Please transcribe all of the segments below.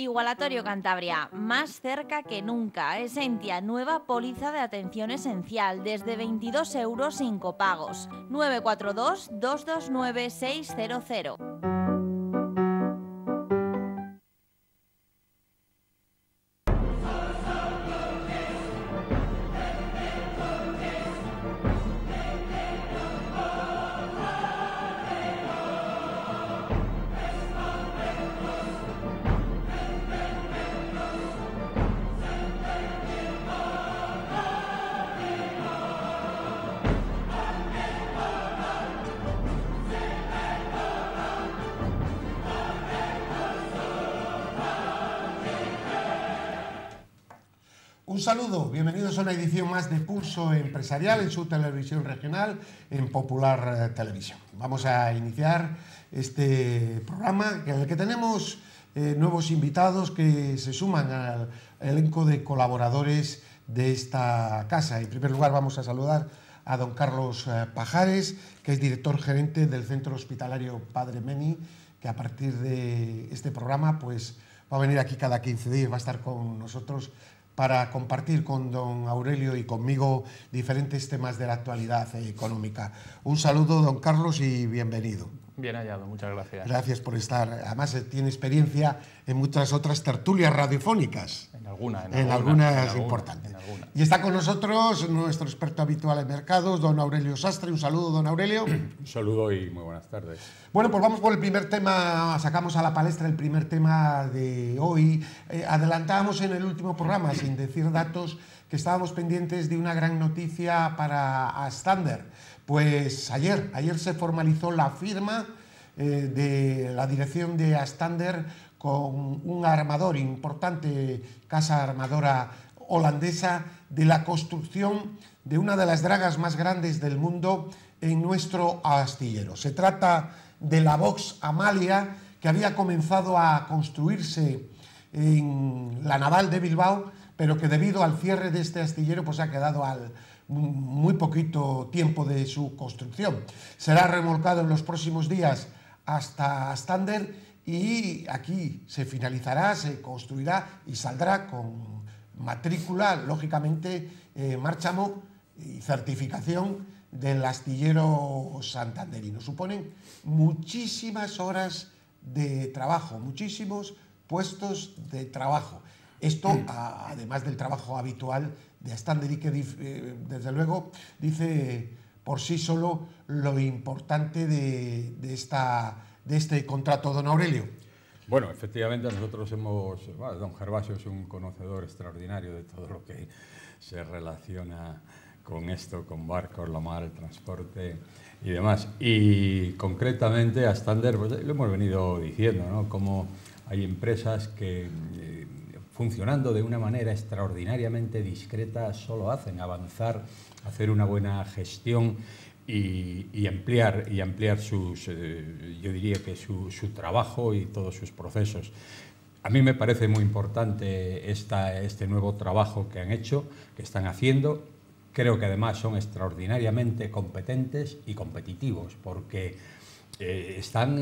Igualatorio Cantabria, más cerca que nunca. Esentia, nueva póliza de atención esencial, desde 22 euros sin copagos. 942 229 600. Un saludo, bienvenidos a una edición más de Pulso Empresarial en su televisión regional, en Popular Televisión. Vamos a iniciar este programa en el que tenemos nuevos invitados que se suman al elenco de colaboradores de esta casa. En primer lugar vamos a saludar a don Carlos Pajares, que es director gerente del Centro Hospitalario Padre Meni, que a partir de este programa pues va a venir aquí cada 15 días, va a estar con nosotros para compartir con don Aurelio y conmigo diferentes temas de la actualidad económica. Un saludo, don Carlos, y bienvenido. Bien hallado, muchas gracias. Gracias por estar. Además, tiene experiencia en muchas otras tertulias radiofónicas. En algunas importantes. Y está con nosotros nuestro experto habitual en mercados, don Aurelio Sastre. Un saludo, don Aurelio. Un saludo y muy buenas tardes. Bueno, pues vamos por el primer tema. Sacamos a la palestra el primer tema de hoy. Adelantábamos en el último programa, sin decir datos, que estábamos pendientes de una gran noticia para Astander. Pues ayer se formalizó la firma de la dirección de Astander con un armador importante, casa armadora holandesa, de la construcción de una de las dragas más grandes del mundo en nuestro astillero. Se trata de la Box Amalia, que había comenzado a construirse en la naval de Bilbao, pero que debido al cierre de este astillero pues ha quedado al muy poquito tiempo de su construcción. Será remolcado en los próximos días hasta Astander y aquí se finalizará, se construirá y saldrá con matrícula, lógicamente, márchamo y certificación del astillero santanderino. Suponen muchísimas horas de trabajo, muchísimos puestos de trabajo. Esto, además del trabajo habitual de Astander, y que desde luego dice por sí solo lo importante de este contrato, don Aurelio. Bueno, efectivamente nosotros don Gervasio es un conocedor extraordinario de todo lo que se relaciona con esto, con barcos, la mar, el transporte y demás. Y concretamente Astander, pues lo hemos venido diciendo, ¿no? Como hay empresas que funcionando de una manera extraordinariamente discreta solo hacen avanzar, hacer una buena gestión y ampliar sus, yo diría que su trabajo y todos sus procesos. A mí me parece muy importante este nuevo trabajo que han hecho, que están haciendo. Creo que además son extraordinariamente competentes y competitivos, porque están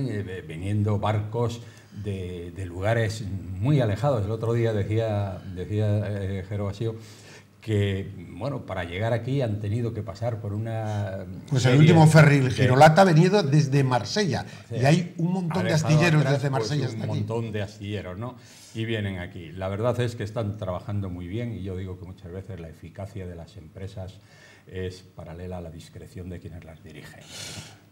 viniendo barcos de lugares muy alejados. El otro día decía Gervasio que, bueno, para llegar aquí han tenido que pasar por una... Pues el último ferry, el Girolata, ha venido desde Marsella, y hay un montón de astilleros desde Marsella hasta aquí. Un montón de astilleros, ¿no? Y vienen aquí. La verdad es que están trabajando muy bien, y yo digo que muchas veces la eficacia de las empresas es paralela a la discreción de quienes las dirigen.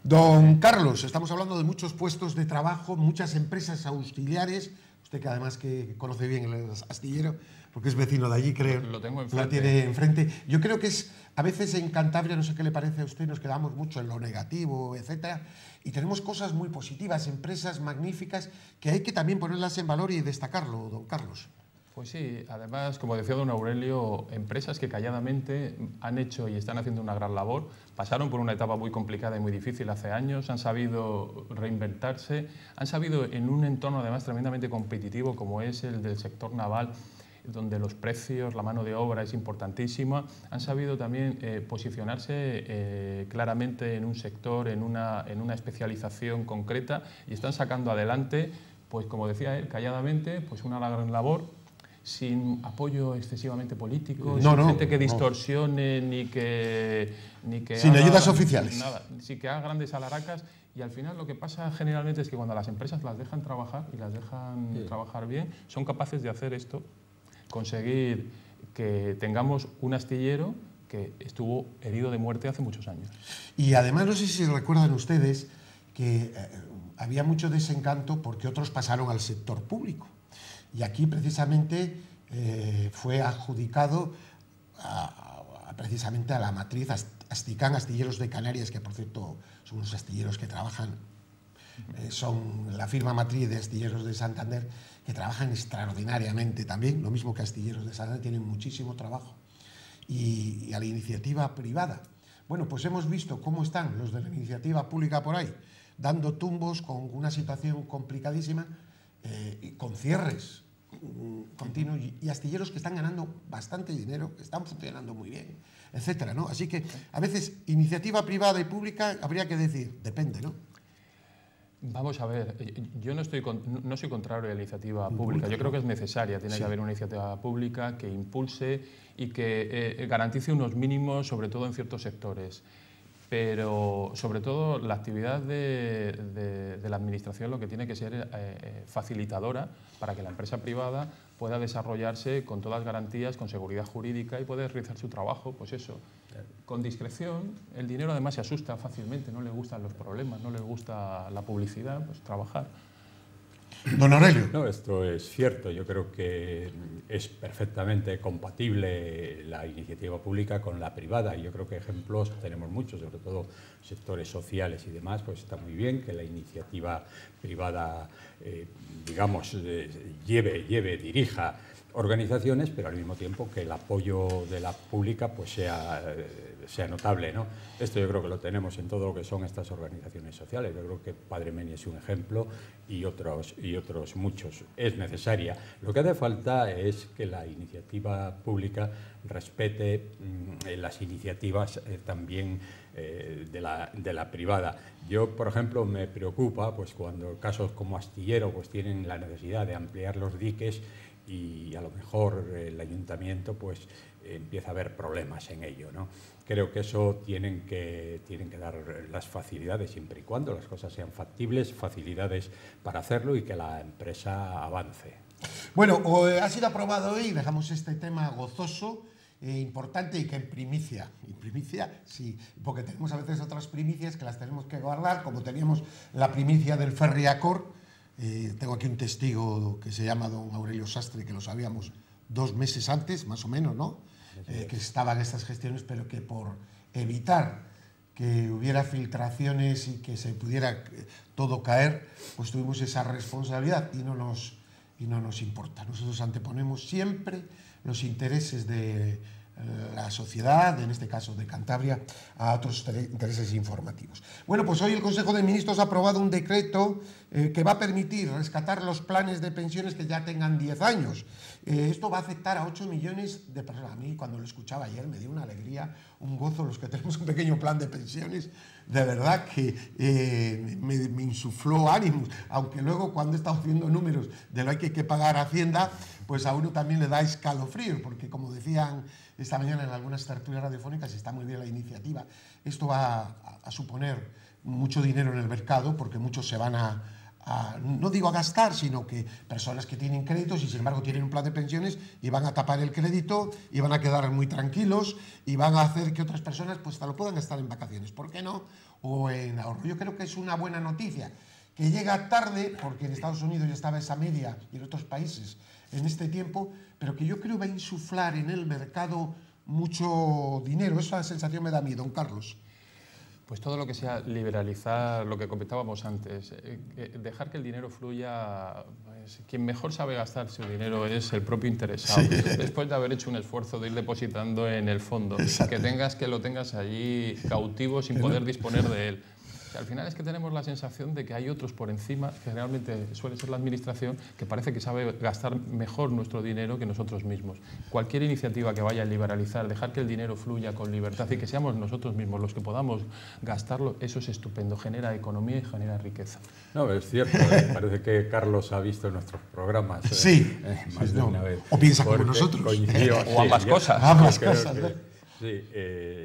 Don Carlos, estamos hablando de muchos puestos de trabajo, muchas empresas auxiliares. Usted, que además que conoce bien el astillero, porque es vecino de allí, creo. Lo tengo enfrente. La tiene enfrente. Yo creo que es, a veces en Cantabria, no sé qué le parece a usted, nos quedamos mucho en lo negativo, etcétera, y tenemos cosas muy positivas, empresas magníficas, que hay que también ponerlas en valor y destacarlo, don Carlos. Pues sí, además, como decía don Aurelio, empresas que calladamente han hecho y están haciendo una gran labor, pasaron por una etapa muy complicada y muy difícil hace años, han sabido reinventarse, han sabido en un entorno además tremendamente competitivo como es el del sector naval, donde los precios, la mano de obra es importantísima, han sabido también posicionarse claramente en un sector, en una especialización concreta, y están sacando adelante Pues como decía él, calladamente, pues una gran labor, sin apoyo excesivamente político, sin gente que distorsione ni que sin haga, ayudas oficiales. Nada, sí que haga grandes alaracas. Y al final lo que pasa generalmente es que cuando las empresas las dejan trabajar y las dejan trabajar bien, son capaces de hacer esto, conseguir que tengamos un astillero que estuvo herido de muerte hace muchos años. Y además, no sé si recuerdan ustedes que había mucho desencanto porque otros pasaron al sector público. Y aquí precisamente fue adjudicado precisamente a la matriz Asticán, Astilleros de Canarias, que por cierto son unos astilleros que trabajan, son la firma matriz de Astilleros de Santander, que trabajan extraordinariamente también, lo mismo que Astilleros de Santander, tienen muchísimo trabajo. Y a la iniciativa privada. Bueno, pues hemos visto cómo están los de la iniciativa pública por ahí, dando tumbos con una situación complicadísima, y con cierres continuos, y astilleros que están ganando bastante dinero, que están funcionando muy bien, etcétera, ¿no? Así que a veces iniciativa privada y pública habría que decir, depende, ¿no? Vamos a ver, yo no soy contrario a la iniciativa pública. Yo creo que es necesaria, tiene que haber una iniciativa pública que impulse y que garantice unos mínimos, sobre todo en ciertos sectores. Pero, sobre todo, la actividad de la Administración lo que tiene que ser facilitadora para que la empresa privada pueda desarrollarse con todas las garantías, con seguridad jurídica y poder realizar su trabajo, pues eso, con discreción. El dinero además se asusta fácilmente, no le gustan los problemas, no le gusta la publicidad, pues trabajar. Don Aurelio. No, esto es cierto. Yo creo que es perfectamente compatible la iniciativa pública con la privada. Y yo creo que ejemplos tenemos muchos, sobre todo sectores sociales y demás, pues está muy bien que la iniciativa privada, digamos, dirija organizaciones, pero al mismo tiempo que el apoyo de la pública pues sea notable, ¿no? Esto yo creo que lo tenemos en todo lo que son estas organizaciones sociales. Yo creo que Padre Meni es un ejemplo y otros muchos. Es necesaria. Lo que hace falta es que la iniciativa pública respete las iniciativas también de la privada. Yo, por ejemplo, me preocupa pues cuando casos como Astillero pues tienen la necesidad de ampliar los diques y a lo mejor el ayuntamiento pues empieza a haber problemas en ello, ¿no? Creo que eso tienen que dar las facilidades, siempre y cuando las cosas sean factibles, facilidades para hacerlo y que la empresa avance. Bueno, ha sido aprobado hoy, dejamos este tema gozoso, importante y que en primicia, sí, porque tenemos a veces otras primicias que las tenemos que guardar, como teníamos la primicia del Ferriacor. Tengo aquí un testigo que se llama don Aurelio Sastre, que lo sabíamos 2 meses antes, más o menos, ¿no? Que estaban estas gestiones, pero que por evitar que hubiera filtraciones y que se pudiera todo caer, pues tuvimos esa responsabilidad y no nos importa. Nosotros anteponemos siempre los intereses de la sociedad, en este caso de Cantabria, a otros intereses informativos. Bueno, pues hoy el Consejo de Ministros ha aprobado un decreto que va a permitir rescatar los planes de pensiones que ya tengan 10 años. Esto va a afectar a 8 millones de personas. A mí, cuando lo escuchaba ayer, me dio una alegría, un gozo, los que tenemos un pequeño plan de pensiones, de verdad que me insufló ánimos, aunque luego cuando he estado haciendo números de lo que hay que pagar a Hacienda, pues a uno también le da escalofrío, porque como decían esta mañana en algunas tertulias radiofónicas, está muy bien la iniciativa. Esto va a suponer mucho dinero en el mercado, porque muchos se van no digo a gastar, sino que personas que tienen créditos y sin embargo tienen un plan de pensiones y van a tapar el crédito y van a quedar muy tranquilos y van a hacer que otras personas pues hasta lo puedan gastar en vacaciones, ¿por qué no? O en ahorro. Yo creo que es una buena noticia, que llega tarde, porque en Estados Unidos ya estaba esa media y en otros países en este tiempo, pero que yo creo va a insuflar en el mercado mucho dinero. Esa sensación me da a mí, don Carlos. Pues todo lo que sea liberalizar, lo que comentábamos antes, dejar que el dinero fluya, pues, quien mejor sabe gastar su dinero es el propio interesado. Sí. Después de haber hecho un esfuerzo de ir depositando en el fondo, que lo tengas allí cautivo sin poder disponer de él. O sea, al final es que tenemos la sensación de que hay otros por encima, que generalmente suele ser la administración, que parece que sabe gastar mejor nuestro dinero que nosotros mismos. Cualquier iniciativa que vaya a liberalizar, dejar que el dinero fluya con libertad y que seamos nosotros mismos los que podamos gastarlo, eso es estupendo, genera economía y genera riqueza. No, es cierto, parece que Carlos ha visto nuestros programas sí, más de una vez. O piensa como nosotros. O ambas cosas. Ambas cosas, ¿no? Sí,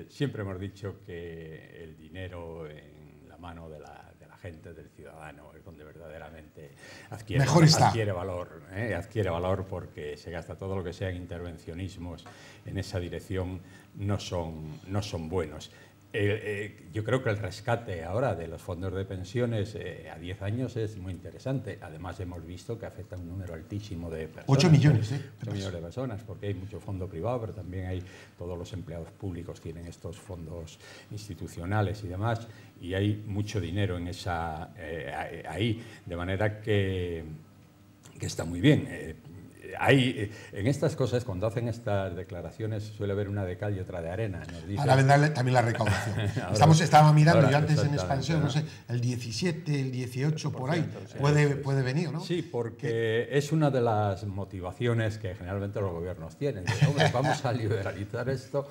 siempre hemos dicho que el dinero en la mano de la gente, del ciudadano, es donde verdaderamente adquiere valor porque se gasta. Todo lo que sean intervencionismos en esa dirección no son buenos. Yo creo que el rescate ahora de los fondos de pensiones a 10 años es muy interesante. Además, hemos visto que afecta a un número altísimo de personas. 8 millones, 8 millones de personas, porque hay mucho fondo privado, pero también hay todos los empleados públicos tienen estos fondos institucionales y demás, y hay mucho dinero en ahí, de manera que está muy bien. En estas cosas, cuando hacen estas declaraciones, suele haber una de cal y otra de arena. Nos dicen, para venderle también la recaudación. Estaba mirando yo antes en expansión, no sé, el 17, el 18, por ahí, puede venir, ¿no? Sí, porque es una de las motivaciones que generalmente los gobiernos tienen. De, hombre, vamos a liberalizar esto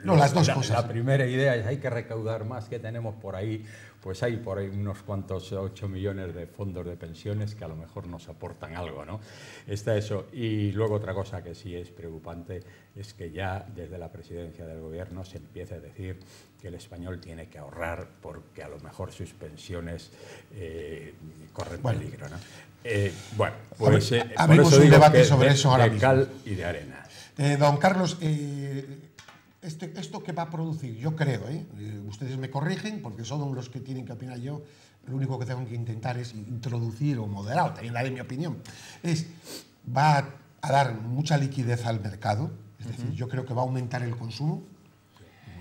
no, las dos cosas. La primera idea es hay que recaudar más, que tenemos por ahí. Pues hay por ahí unos cuantos 8 millones de fondos de pensiones que a lo mejor nos aportan algo, ¿no? Está eso. Y luego otra cosa que sí es preocupante es que ya desde la presidencia del gobierno se empieza a decir que el español tiene que ahorrar porque a lo mejor sus pensiones corren peligro, ¿no? Por abrimos un debate sobre eso ahora mismo. De cal y de arena. Don Carlos, esto que va a producir, yo creo, ustedes me corrigen porque son los que tienen que opinar. Yo lo único que tengo que intentar es introducir o moderar, también daré mi opinión, va a dar mucha liquidez al mercado, es decir, yo creo que va a aumentar el consumo.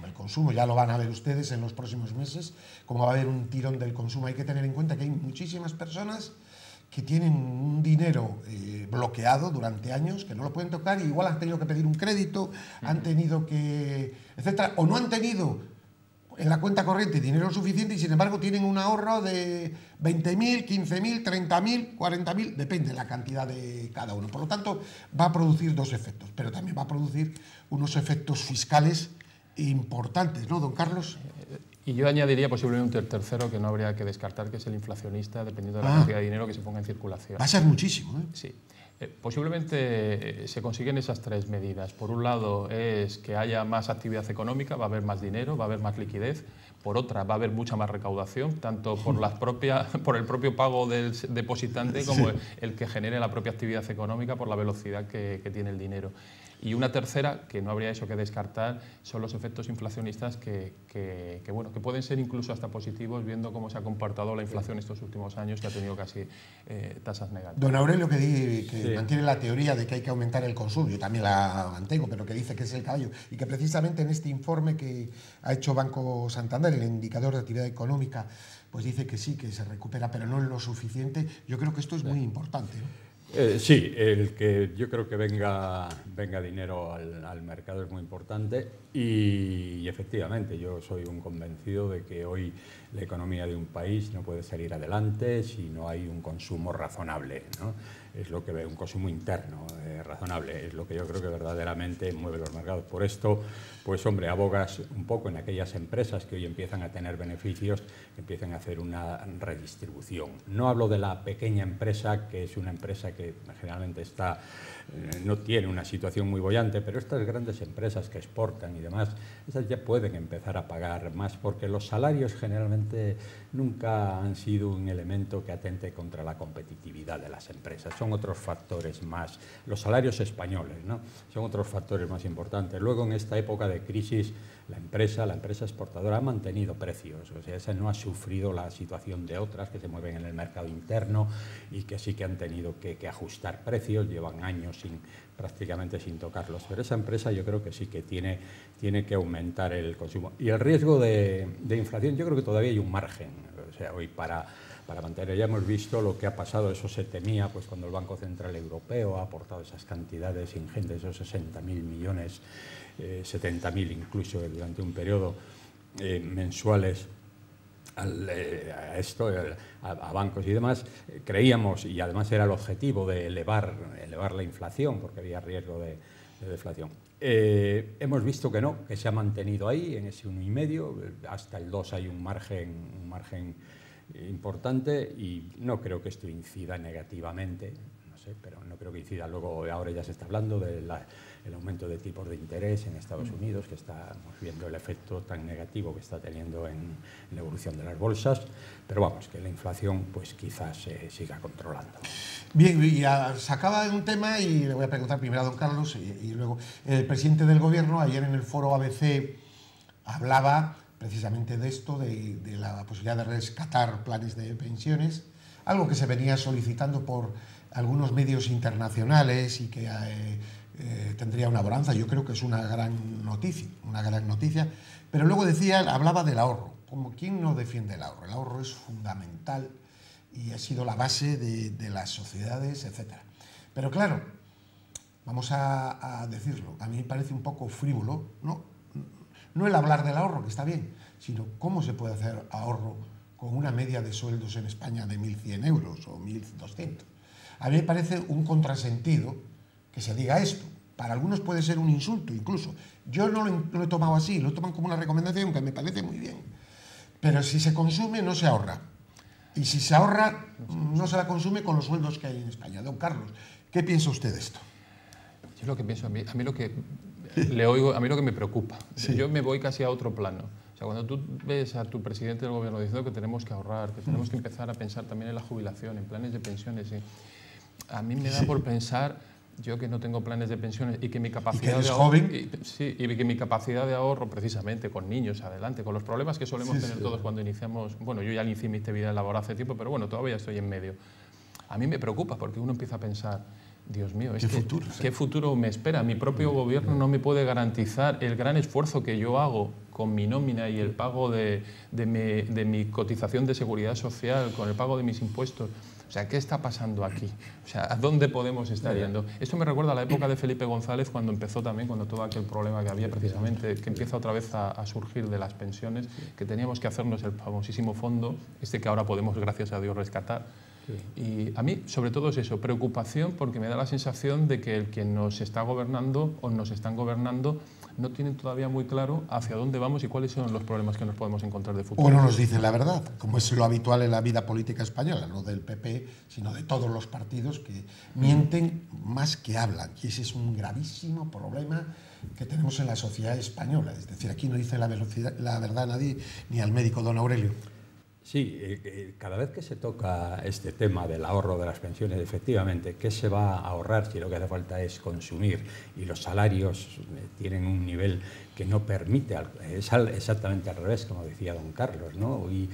El consumo ya lo van a ver ustedes en los próximos meses, como va a haber un tirón del consumo. Hay que tener en cuenta que hay muchísimas personas que tienen un dinero bloqueado durante años, que no lo pueden tocar, y igual han tenido que pedir un crédito, han tenido que, etcétera, o no han tenido en la cuenta corriente dinero suficiente y sin embargo tienen un ahorro de 20.000, 15.000, 30.000, 40.000, depende de la cantidad de cada uno. Por lo tanto, va a producir dos efectos, pero también va a producir unos efectos fiscales importantes, ¿no, don Carlos? Y yo añadiría posiblemente un tercero que no habría que descartar, que es el inflacionista, dependiendo de la cantidad de dinero que se ponga en circulación. Va a ser muchísimo, ¿eh? Sí. Posiblemente se consiguen esas tres medidas. Por un lado es que haya más actividad económica, va a haber más dinero, va a haber más liquidez. Por otra, va a haber mucha más recaudación, tanto por el propio pago del depositante como el que genere la propia actividad económica por la velocidad que tiene el dinero. Y una tercera, que no habría eso que descartar, son los efectos inflacionistas que pueden ser incluso hasta positivos, viendo cómo se ha comportado la inflación estos últimos años, que ha tenido casi tasas negativas. Don Aurelio, que mantiene la teoría de que hay que aumentar el consumo, yo también la mantengo, pero que dice que es el caballo, y que precisamente en este informe que ha hecho Banco Santander, el indicador de actividad económica, pues dice que sí, que se recupera, pero no es lo suficiente. Yo creo que esto es muy importante, ¿no? Sí, el que yo creo que venga dinero al mercado es muy importante y efectivamente yo soy un convencido de que hoy la economía de un país no puede salir adelante si no hay un consumo razonable, ¿no? Es lo que ve, un consumo interno razonable, es lo que yo creo que verdaderamente mueve los mercados. Por esto, pues hombre, abogas un poco en aquellas empresas que hoy empiezan a tener beneficios, que empiezan a hacer una redistribución. No hablo de la pequeña empresa, que es una empresa que generalmente no tiene una situación muy boyante, pero estas grandes empresas que exportan y demás, esas ya pueden empezar a pagar más, porque los salarios generalmente nunca han sido un elemento que atente contra la competitividad de las empresas. Son otros factores más, los salarios españoles, ¿no? Son otros factores más importantes. Luego, en esta época de crisis, la empresa exportadora ha mantenido precios, o sea, esa no ha sufrido la situación de otras que se mueven en el mercado interno y que sí que han tenido que ajustar precios, llevan años prácticamente sin tocarlos, pero esa empresa yo creo que sí que tiene que aumentar el consumo. Y el riesgo de inflación, yo creo que todavía hay un margen, o sea, hoy para mantener, ya hemos visto lo que ha pasado, eso se temía pues cuando el Banco Central Europeo ha aportado esas cantidades ingentes, esos 60.000 millones, 70.000 incluso durante un periodo mensuales a bancos y demás, creíamos, y además era el objetivo de elevar la inflación, porque había riesgo de deflación. Hemos visto que no, que se ha mantenido ahí, en ese 1,5, hasta el 2 hay un margen importante, y no creo que esto incida negativamente, no sé, pero no creo que incida. Luego, ahora ya se está hablando del aumento de tipos de interés en Estados Unidos, que estamos viendo el efecto tan negativo que está teniendo en la evolución de las bolsas, pero vamos, que la inflación pues quizás se siga controlando. Bien, y sacaba un tema y le voy a preguntar primero a don Carlos y luego el presidente del gobierno ayer en el foro ABC hablaba precisamente de esto, de la posibilidad de rescatar planes de pensiones, algo que se venía solicitando por algunos medios internacionales y que tendría una bonanza. Yo creo que es una gran noticia, pero luego hablaba del ahorro, como quien no defiende el ahorro. El ahorro es fundamental y ha sido la base de las sociedades, etc. Pero claro, vamos a decirlo, a mí me parece un poco frívolo, no el hablar del ahorro, que está bien, sino cómo se puede hacer ahorro con una media de sueldos en España de 1.100 euros o 1.200. A mí me parece un contrasentido que se diga esto. Para algunos puede ser un insulto incluso. Yo no lo he tomado así, lo toman como una recomendación que me parece muy bien. Pero si se consume, no se ahorra. Y si se ahorra, no se la consume con los sueldos que hay en España. Don Carlos, ¿qué piensa usted de esto? Yo lo que pienso, a mí lo que le oigo, a mí lo que me preocupa. Sí. Yo me voy casi a otro plano. O sea, cuando tú ves a tu presidente del gobierno diciendo que tenemos que ahorrar, que tenemos que empezar a pensar también en la jubilación, en planes de pensiones, a mí me da por pensar, yo que no tengo planes de pensiones y que mi capacidad de ahorro, joven. y que mi capacidad de ahorro precisamente con niños adelante, con los problemas que solemos tener todos cuando iniciamos, bueno, yo ya inicié mi vida laboral hace tiempo, pero bueno, todavía estoy en medio. A mí me preocupa porque uno empieza a pensar, Dios mío, ¿qué futuro me espera? Mi propio gobierno no me puede garantizar el gran esfuerzo que yo hago con mi nómina y el pago de mi cotización de seguridad social, con el pago de mis impuestos. O sea, ¿qué está pasando aquí? O sea, ¿a dónde podemos estar yendo? Esto me recuerda a la época de Felipe González, cuando empezó también, cuando todo aquel problema que había precisamente, que empieza otra vez a surgir de las pensiones, que teníamos que hacernos el famosísimo fondo, que ahora podemos, gracias a Dios, rescatar. Y a mí, sobre todo, es eso, preocupación, porque me da la sensación de que el que nos está gobernando o nos están gobernando no tienen todavía muy claro hacia dónde vamos y cuáles son los problemas que nos podemos encontrar de futuro. O no nos dicen la verdad, como es lo habitual en la vida política española, no del PP, sino de todos los partidos que mienten más que hablan. Y ese es un gravísimo problema que tenemos en la sociedad española. Es decir, aquí no dice la verdad nadie, ni al médico don Aurelio. Sí, cada vez que se toca este tema del ahorro de las pensiones, efectivamente, ¿qué se va a ahorrar si lo que hace falta es consumir? Y los salarios tienen un nivel que no permite, es exactamente al revés, como decía don Carlos, ¿no? Y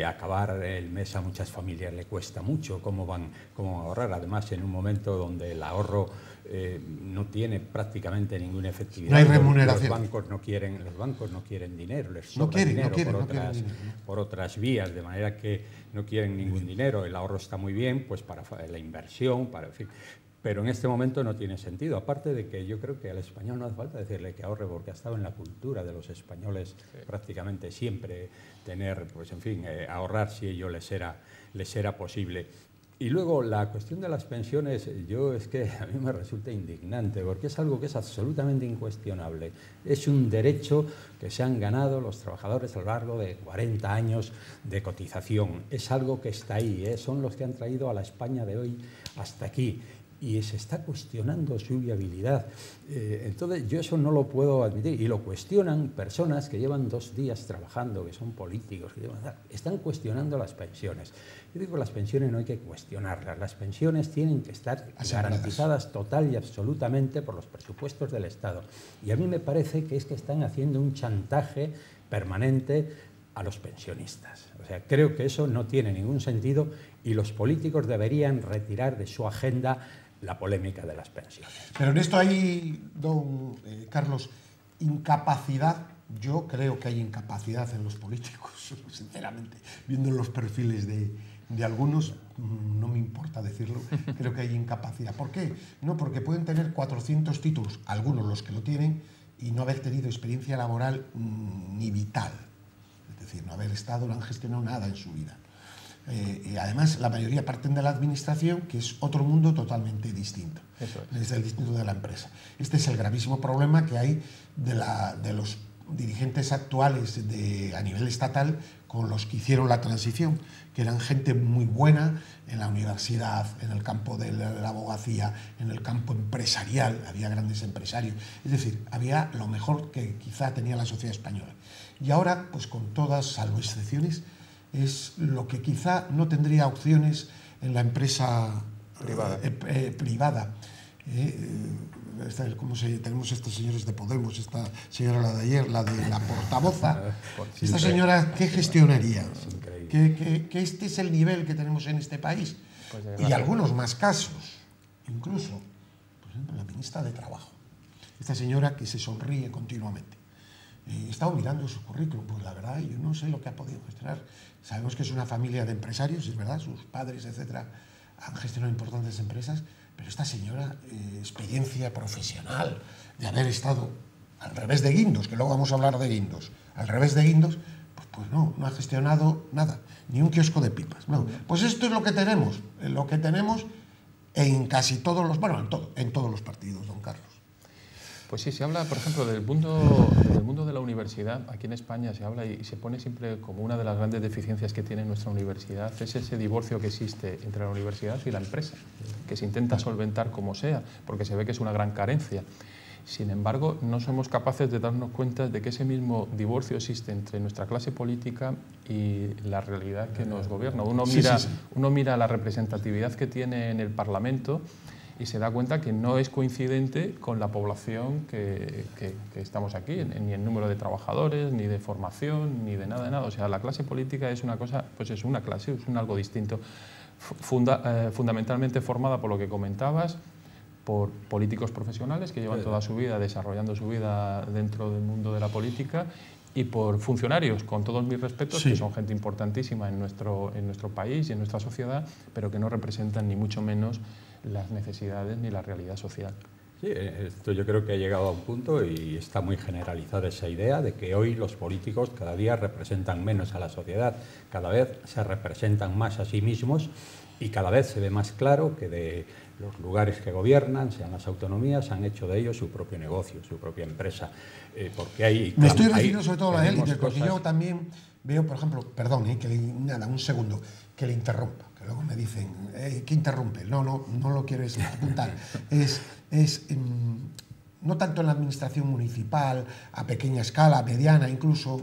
acabar el mes a muchas familias le cuesta mucho. ¿Cómo van a ahorrar? Además, en un momento donde el ahorro no tiene prácticamente ninguna efectividad. No hay remuneración. Los bancos no quieren dinero, les sobra dinero por otras vías, de manera que no quieren ningún dinero. El ahorro está muy bien pues para la inversión, en fin, pero en este momento no tiene sentido. Aparte de que yo creo que al español no hace falta decirle que ahorre, porque ha estado en la cultura de los españoles prácticamente siempre tener, pues en fin, ahorrar si ello les era posible. Y luego la cuestión de las pensiones, es que a mí me resulta indignante, porque es algo que es absolutamente incuestionable. Es un derecho que se han ganado los trabajadores a lo largo de 40 años de cotización. Es algo que está ahí, son los que han traído a la España de hoy hasta aquí. Y se está cuestionando su viabilidad. Entonces yo eso no lo puedo admitir, y lo cuestionan personas que llevan 2 días trabajando, que son políticos, están cuestionando las pensiones. Yo digo que las pensiones no hay que cuestionarlas, las pensiones tienen que estar garantizadas total y absolutamente por los presupuestos del Estado. Y a mí me parece que están haciendo un chantaje permanente a los pensionistas. O sea, creo que eso no tiene ningún sentido y los políticos deberían retirar de su agenda la polémica de las pensiones. Pero en esto hay, don Carlos, incapacidad. Yo creo que hay incapacidad en los políticos, sinceramente. Viendo los perfiles de algunos, no me importa decirlo, creo que hay incapacidad. ¿Por qué? No, porque pueden tener 400 títulos, algunos los que lo tienen, y no haber tenido experiencia laboral ni vital. Es decir, no haber estado, no han gestionado nada en su vida. Y además, la mayoría parten de la administración, que es otro mundo totalmente distinto. Eso es. Es el distinto de la empresa. Este es el gravísimo problema que hay de los dirigentes actuales a nivel estatal con los que hicieron la transición, que eran gente muy buena en la universidad, en el campo de la abogacía, en el campo empresarial, había grandes empresarios. Es decir, había lo mejor que quizá tenía la sociedad española. Y ahora, pues con todas, salvo excepciones, es lo que quizá no tendría opciones en la empresa privada. Tenemos estos señores de Podemos, esta señora, la de ayer, la de la portavoza. Esta señora, ¿qué gestionaría? Que este es el nivel que tenemos en este país. Pues y algunos más casos, incluso, por ejemplo, la ministra de Trabajo. Esta señora que se sonríe continuamente. He estado mirando su currículum, pues la verdad, yo no sé lo que ha podido gestionar. Sabemos que es una familia de empresarios, es verdad, sus padres, etcétera, han gestionado importantes empresas, pero esta señora, experiencia profesional, de haber estado al revés de Guindos, que luego vamos a hablar de Guindos, al revés de Guindos, pues no ha gestionado nada, ni un kiosco de pipas. No. Pues esto es lo que tenemos en casi todos los, bueno, en todos los partidos, don Carlos. Pues sí, se habla, por ejemplo, del mundo de la universidad. Aquí en España se habla y se pone siempre como una de las grandes deficiencias que tiene nuestra universidad, es ese divorcio que existe entre la universidad y la empresa, que se intenta solventar como sea, porque se ve que es una gran carencia. Sin embargo, no somos capaces de darnos cuenta de que ese mismo divorcio existe entre nuestra clase política y la realidad que nos gobierna. Uno mira la representatividad que tiene en el Parlamento y se da cuenta que no es coincidente con la población que estamos aquí, ni en número de trabajadores, ni de formación, ni de nada. O sea, la clase política es una cosa, pues es una clase, es un algo distinto, fundamentalmente formada por lo que comentabas, por políticos profesionales que llevan toda su vida desarrollando su vida dentro del mundo de la política y por funcionarios, con todos mis respetos, que son gente importantísima en nuestro país y en nuestra sociedad, pero que no representan ni mucho menos las necesidades ni la realidad social. Sí, esto yo creo que ha llegado a un punto y está muy generalizada esa idea de que hoy los políticos cada día representan menos a la sociedad, cada vez se representan más a sí mismos y cada vez se ve más claro que de los lugares que gobiernan, sean las autonomías, han hecho de ellos su propio negocio, su propia empresa. Porque hay, me estoy refiriendo sobre todo a la élite, porque yo también veo, por ejemplo, perdón, un segundo, que le interrumpa, que luego me dicen, ¿qué interrumpe? No lo quiero apuntar. No tanto en la administración municipal, a pequeña escala, mediana, incluso,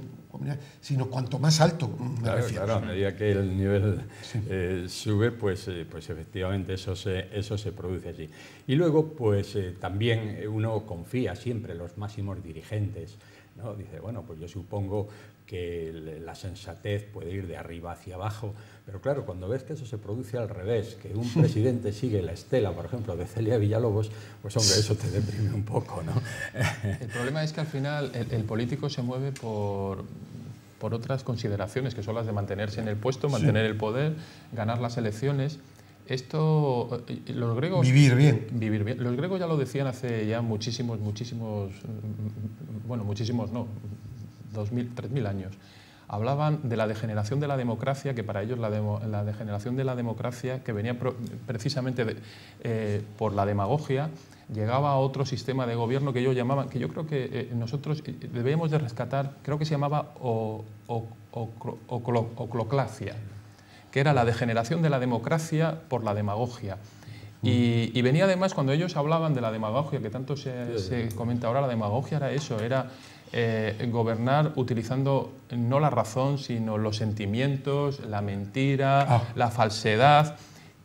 sino cuanto más alto me refiero. Claro, a medida que el nivel sube, pues efectivamente eso se produce allí. Y luego, pues también uno confía siempre en los máximos dirigentes, ¿no? Dice, bueno, pues yo supongo que la sensatez puede ir de arriba hacia abajo, pero claro, cuando ves que eso se produce al revés, que un presidente sigue la estela, por ejemplo, de Celia Villalobos, pues hombre, eso te deprime un poco, ¿no? El problema es que al final el político se mueve por otras consideraciones, que son las de mantenerse en el puesto, mantener el poder, ganar las elecciones. Esto, los griegos... Vivir bien. Los griegos ya lo decían hace ya muchísimos no, 2000, 3000 años. Hablaban de la degeneración de la democracia, que para ellos la degeneración de la democracia, que venía precisamente por la demagogia, llegaba a otro sistema de gobierno que ellos llamaban, que yo creo que nosotros debemos de rescatar, creo que se llamaba ocloclacia, que era la degeneración de la democracia por la demagogia. Y venía además, cuando ellos hablaban de la demagogia, que tanto se comenta ahora, la demagogia era eso, era gobernar utilizando no la razón, sino los sentimientos, la mentira, la falsedad.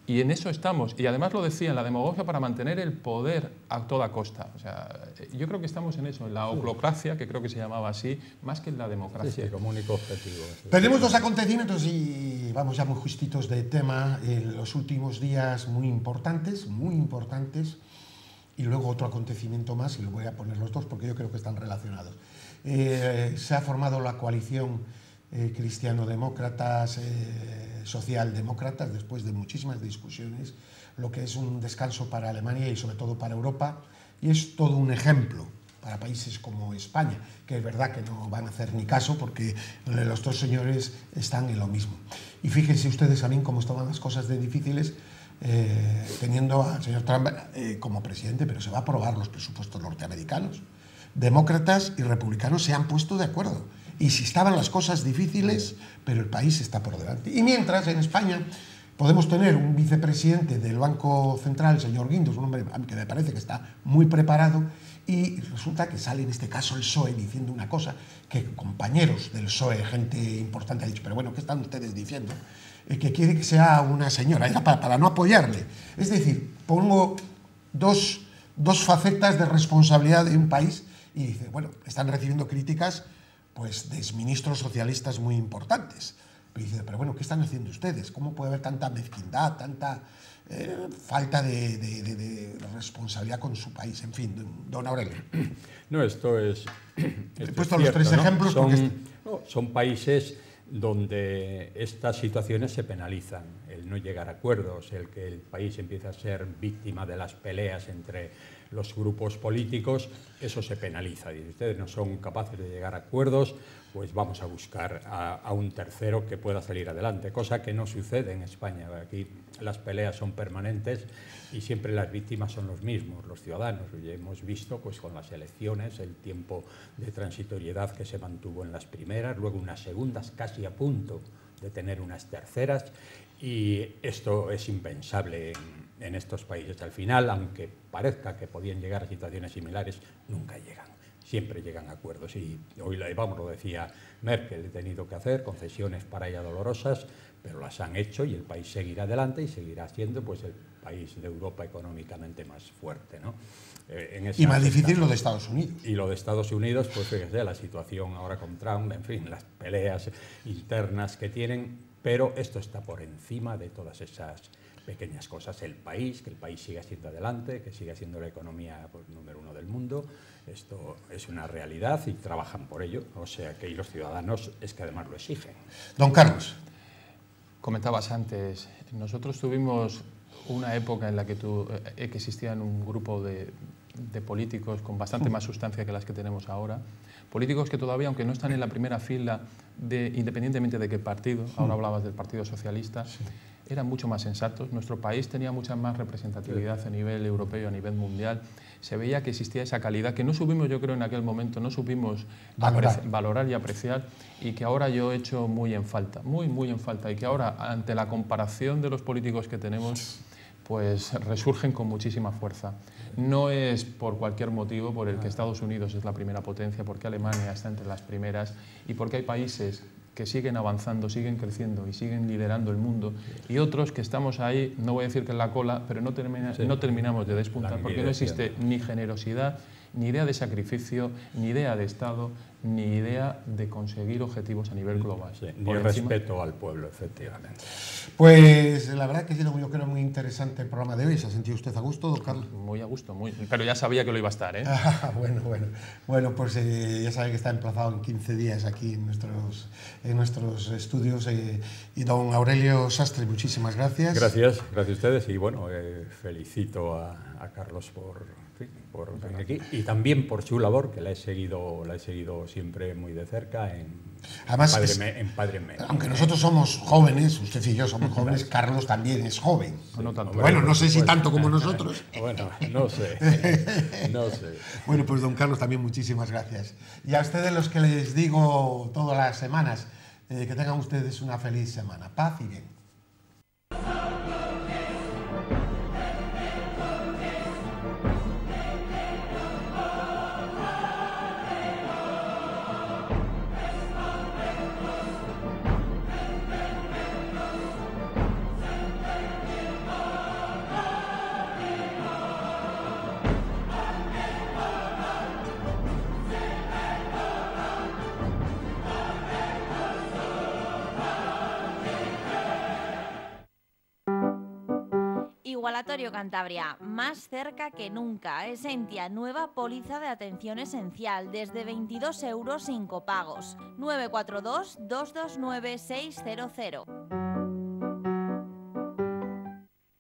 Y en eso estamos. Y además lo decían, la demagogia para mantener el poder a toda costa. O sea, yo creo que estamos en eso, en la oclocracia, que creo que se llamaba así, más que en la democracia. Sí, como único objetivo. Tenemos dos acontecimientos y vamos ya muy justitos de tema. En los últimos días muy importantes, y luego otro acontecimiento más, y lo voy a poner los dos porque yo creo que están relacionados. Se ha formado la coalición cristiano-demócratas, socialdemócratas, después de muchísimas discusiones, lo que es un descanso para Alemania y sobre todo para Europa, y es todo un ejemplo para países como España, que es verdad que no van a hacer ni caso porque los dos señores están en lo mismo. Y fíjense ustedes también cómo estaban las cosas de difíciles teniendo al señor Trump como presidente, pero se va a aprobar los presupuestos norteamericanos. Demócratas y republicanos se han puesto de acuerdo. Y si estaban las cosas difíciles, pero el país está por delante. Y mientras en España podemos tener un vicepresidente del Banco Central, el señor Guindos, un hombre que me parece que está muy preparado, y resulta que sale en este caso el PSOE diciendo una cosa que compañeros del PSOE, gente importante, ha dicho, pero bueno, ¿qué están ustedes diciendo? Que quiere que sea una señora, era para no apoyarle. Es decir, pongo dos facetas de responsabilidad de un país y dice, bueno, están recibiendo críticas pues de ministros socialistas muy importantes. Y dice, pero bueno, ¿qué están haciendo ustedes? ¿Cómo puede haber tanta mezquindad, tanta falta de responsabilidad con su país? En fin, don Aurelio. No, esto es He puesto los tres ejemplos porque... Son países donde estas situaciones se penalizan, el no llegar a acuerdos, el que el país empiece a ser víctima de las peleas entre los grupos políticos, eso se penaliza. Y si ustedes no son capaces de llegar a acuerdos, pues vamos a buscar a un tercero que pueda salir adelante, cosa que no sucede en España. Aquí las peleas son permanentes y siempre las víctimas son los mismos, los ciudadanos. Y hemos visto pues, con las elecciones el tiempo de transitoriedad que se mantuvo en las primeras, luego unas segundas casi a punto de tener unas terceras, y esto es impensable en estos países. Al final, aunque parezca que podían llegar a situaciones similares, nunca llegan. Siempre llegan a acuerdos y hoy lo decía Merkel, he tenido que hacer concesiones para ella dolorosas, pero las han hecho y el país seguirá adelante y seguirá siendo pues, el país de Europa económicamente más fuerte, ¿no? Y más difícil lo de Estados Unidos. Y lo de Estados Unidos, pues fíjese, la situación ahora con Trump, en fin, las peleas internas que tienen, pero esto está por encima de todas esas pequeñas cosas. El país, que el país siga siendo adelante, que siga siendo la economía pues, número 1 del mundo, esto es una realidad y trabajan por ello, o sea que y los ciudadanos es que además lo exigen. Don Carlos. Comentabas antes, nosotros tuvimos una época en la que existían un grupo de políticos con bastante más sustancia que las que tenemos ahora, políticos que todavía, aunque no están en la primera fila, independientemente de qué partido, ahora hablabas del Partido Socialista, sí, eran mucho más sensatos. Nuestro país tenía mucha más representatividad a nivel europeo, a nivel mundial. Se veía que existía esa calidad que no supimos, yo creo, en aquel momento, no supimos valorar y apreciar, y que ahora yo he hecho muy en falta, muy en falta, y que ahora, ante la comparación de los políticos que tenemos, pues resurgen con muchísima fuerza. No es por cualquier motivo por el que Estados Unidos es la primera potencia, porque Alemania está entre las primeras y porque hay países que siguen avanzando, siguen creciendo y siguen liderando el mundo, y otros que estamos ahí, no voy a decir que en la cola, pero no terminamos de despuntar, porque no existe ni generosidad, ni idea de sacrificio, ni idea de Estado, ni idea de conseguir objetivos a nivel global. Sí, ni respeto al pueblo, efectivamente. Pues la verdad que ha sido, yo creo, muy interesante el programa de hoy. ¿Se ha sentido usted a gusto, don Carlos? Muy a gusto, pero ya sabía que lo iba a estar, ¿eh? Bueno, pues ya sabe que está emplazado en 15 días aquí en nuestros estudios. Y don Aurelio Sastre, muchísimas gracias. Gracias a ustedes, y bueno, felicito a Carlos por venir aquí, y también por su labor, que la he seguido siempre muy de cerca en Padre Medio. Aunque nosotros somos jóvenes, usted y yo somos jóvenes, Carlos también es joven. Sí, no tanto. Bueno, no sé si tanto como nosotros. Bueno, no sé. Bueno, pues don Carlos, también muchísimas gracias. Y a ustedes, los que les digo todas las semanas, que tengan ustedes una feliz semana. Paz y bien. Igualatorio Cantabria, más cerca que nunca. Esentia, nueva póliza de atención esencial, desde 22 € sin copagos. 942 229 600.